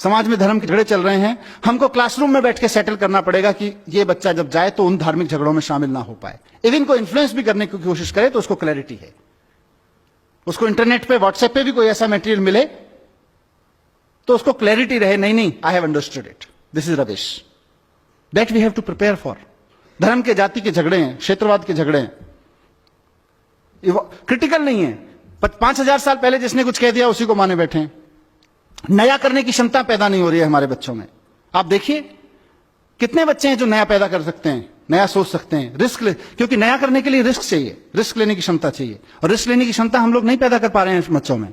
समाज में धर्म के झगड़े चल रहे हैं, हमको क्लासरूम में बैठ के सेटल करना पड़ेगा कि ये बच्चा जब जाए तो उन धार्मिक झगड़ों में शामिल ना हो पाए। इवन को इन्फ्लुएंस भी करने की कोशिश करे तो उसको क्लैरिटी है, उसको इंटरनेट पे व्हाट्सएप पे भी कोई ऐसा मटेरियल मिले तो उसको क्लैरिटी रहे, नहीं I have understood it, this is rubbish, that we have to prepare for. धर्म के जाति के झगड़े हैं, क्षेत्रवाद के झगड़े हैं, क्रिटिकल नहीं है। 5000 साल पहले जिसने कुछ कह दिया उसी को माने बैठे हैं। नया करने की क्षमता पैदा नहीं हो रही है हमारे बच्चों में। आप देखिए कितने बच्चे हैं जो नया पैदा कर सकते हैं, नया सोच सकते हैं, क्योंकि नया करने के लिए रिस्क चाहिए, रिस्क लेने की क्षमता चाहिए, और रिस्क लेने की क्षमता हम लोग नहीं पैदा कर पा रहे हैं बच्चों में।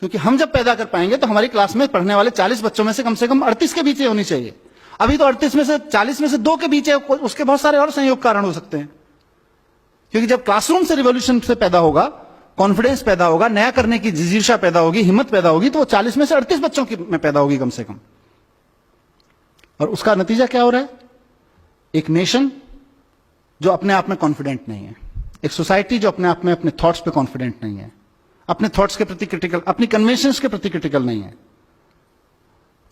क्योंकि हम जब पैदा कर पाएंगे तो हमारी क्लास में पढ़ने वाले 40 बच्चों में से कम 38 के बीच होनी चाहिए। अभी तो 38 में से 40 में से 2 के बीच है, उसके बहुत सारे और संयोग कारण हो सकते हैं। क्योंकि जब क्लासरूम से रिवॉल्यूशन से पैदा होगा, कॉन्फिडेंस पैदा होगा, नया करने की जिजीशा पैदा होगी, हिम्मत पैदा होगी, तो वो 40 में से 38 बच्चों की में पैदा होगी कम से कम। और उसका नतीजा क्या हो रहा है? एक नेशन जो अपने आप में कॉन्फिडेंट नहीं है, एक सोसाइटी जो अपने आप में अपने थॉट्स पे कॉन्फिडेंट नहीं है, अपने थॉट्स के प्रति क्रिटिकल, अपनी कन्वेंशंस के प्रति क्रिटिकल नहीं है,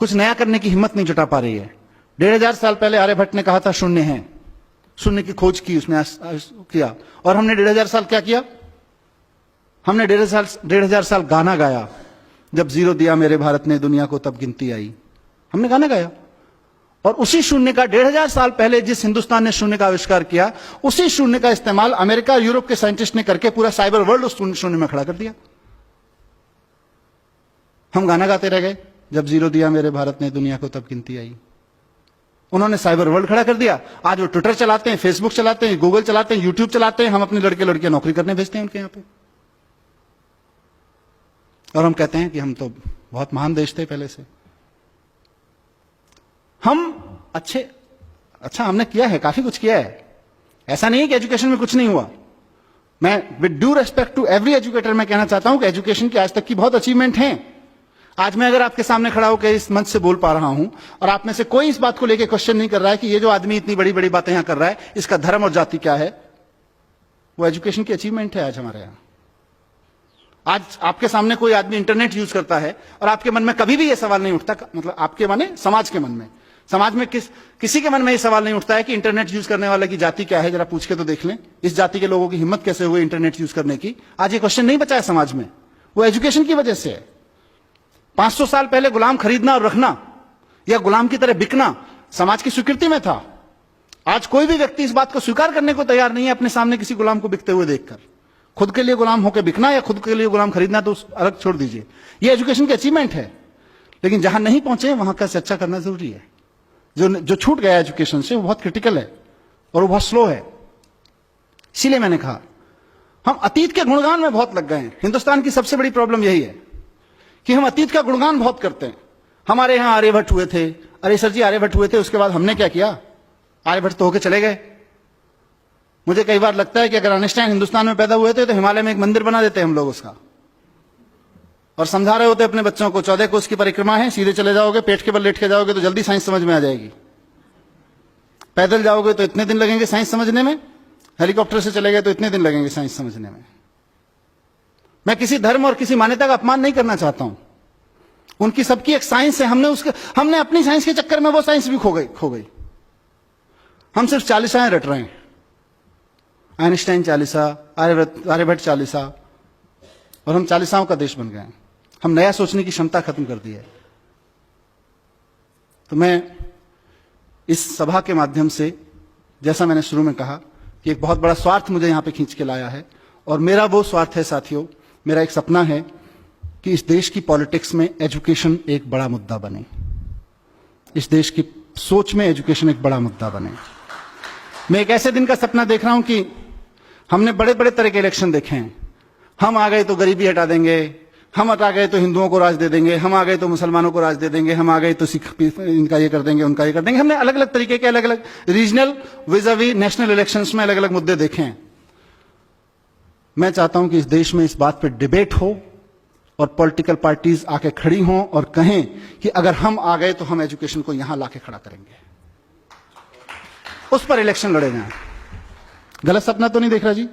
कुछ नया करने की हिम्मत नहीं जुटा पा रही है। 1500 साल पहले आर्यभट्ट ने कहा था शून्य है, शून्य की खोज की उसने किया, और हमने 1500 साल क्या किया? हमने 1500 साल गाना गाया, जब जीरो दिया मेरे भारत ने दुनिया को तब गिनती आई। हमने गाना गाया, और उसी शून्य का 1500 साल पहले जिस हिंदुस्तान ने शून्य का आविष्कार किया, उसी शून्य का इस्तेमाल अमेरिका और यूरोप के साइंटिस्ट ने करके पूरा साइबर वर्ल्ड उस शून्य में खड़ा कर दिया। हम गाना गाते रह गए, जब जीरो दिया मेरे भारत ने दुनिया को तब गिनती आई। उन्होंने साइबर वर्ल्ड खड़ा कर दिया। आज वो ट्विटर चलाते हैं, फेसबुक चलाते हैं, गूगल चलाते हैं, यूट्यूब चलाते हैं, हम अपने लड़के लड़कियां नौकरी करने भेजते हैं उनके यहां पे, और हम कहते हैं कि हम तो बहुत महान देश थे पहले से। हम अच्छा हमने किया है, काफी कुछ किया है, ऐसा नहीं है कि एजुकेशन में कुछ नहीं हुआ। मैं with due respect to every educator मैं कहना चाहता हूं कि एजुकेशन की आज तक की बहुत अचीवमेंट है। आज मैं अगर आपके सामने खड़ा होकर इस मंच से बोल पा रहा हूं और आप में से कोई इस बात को लेकर क्वेश्चन नहीं कर रहा है कि ये जो आदमी इतनी बड़ी बड़ी बातें यहां कर रहा है इसका धर्म और जाति क्या है, वो एजुकेशन की अचीवमेंट है आज हमारे यहां। आज आपके सामने कोई आदमी इंटरनेट यूज करता है और आपके मन में कभी भी यह सवाल नहीं उठता, मतलब आपके माने समाज के मन में, समाज में किसी के मन में यह सवाल नहीं उठता है कि इंटरनेट यूज करने वाले की जाति क्या है, जरा पूछ के तो देख लें, इस जाति के लोगों की हिम्मत कैसे हुई इंटरनेट यूज करने की। आज ये क्वेश्चन नहीं बचा है समाज में, वो एजुकेशन की वजह से है। 500 साल पहले गुलाम खरीदना और रखना या गुलाम की तरह बिकना समाज की स्वीकृति में था। आज कोई भी व्यक्ति इस बात को स्वीकार करने को तैयार नहीं है अपने सामने किसी गुलाम को बिकते हुए देखकर। खुद के लिए गुलाम होकर बिकना या खुद के लिए गुलाम खरीदना तो अलग छोड़ दीजिए, ये एजुकेशन की अचीवमेंट है। लेकिन जहां नहीं पहुंचे वहां का चर्चा करना जरूरी है। जो छूट गया एजुकेशन से वो बहुत क्रिटिकल है और वो बहुत स्लो है। इसीलिए मैंने कहा हम अतीत के गुणगान में बहुत लग गए हैं। हिंदुस्तान की सबसे बड़ी प्रॉब्लम यही है कि हम अतीत का गुणगान बहुत करते हैं। हमारे यहां आर्यभट्ट हुए थे, अरे सर जी आर्यभट्ट हुए थे, उसके बाद हमने क्या किया? आर्यभट्ट तो होके चले गए। मुझे कई बार लगता है कि अगर आइंस्टाइन हिंदुस्तान में पैदा हुए थे तो हिमालय में एक मंदिर बना देते हम लोग उसका, और समझा रहे होते अपने बच्चों को 14 कोस की परिक्रमा है, सीधे चले जाओगे, पेट के बल लेट के जाओगे तो जल्दी साइंस समझ में आ जाएगी। पैदल जाओगे तो इतने दिन लगेंगे साइंस समझने में, हेलीकॉप्टर से चले गए तो इतने दिन लगेंगे साइंस समझने में। मैं किसी धर्म और किसी मान्यता का अपमान नहीं करना चाहता हूं, उनकी सबकी एक साइंस है। हमने अपनी साइंस के चक्कर में वो साइंस भी खो गई। हम सिर्फ 40 रट रहे हैं, आइंस्टाइन 40, आर्यभट्ट 40, और हम 40 का देश बन गए हैं। हम नया सोचने की क्षमता खत्म कर दी है। तो मैं इस सभा के माध्यम से, जैसा मैंने शुरू में कहा कि एक बहुत बड़ा स्वार्थ मुझे यहां पे खींच के लाया है, और मेरा वो स्वार्थ है साथियों, मेरा एक सपना है कि इस देश की पॉलिटिक्स में एजुकेशन एक बड़ा मुद्दा बने, इस देश की सोच में एजुकेशन एक बड़ा मुद्दा बने। मैं एक ऐसे दिन का सपना देख रहा हूं कि हमने बड़े बड़े तरह के इलेक्शन देखे हैं। हम आ गए तो गरीबी हटा देंगे, हम हटा गए तो हिंदुओं को राज दे देंगे, हम आ गए तो मुसलमानों को राज दे देंगे, हम आ गए तो सिख इनका ये कर देंगे, उनका ये कर देंगे। हमने अलग अलग तरीके के अलग अलग रीजनल विज़ावी नेशनल इलेक्शंस में अलग अलग मुद्दे देखे हैं। मैं चाहता हूं कि इस देश में इस बात पर डिबेट हो और पॉलिटिकल पार्टीज आके खड़ी हों और कहें कि अगर हम आ गए तो हम एजुकेशन को यहां लाके खड़ा करेंगे, उस पर इलेक्शन लड़े जाएं। गलत सपना तो नहीं देख रहा जी?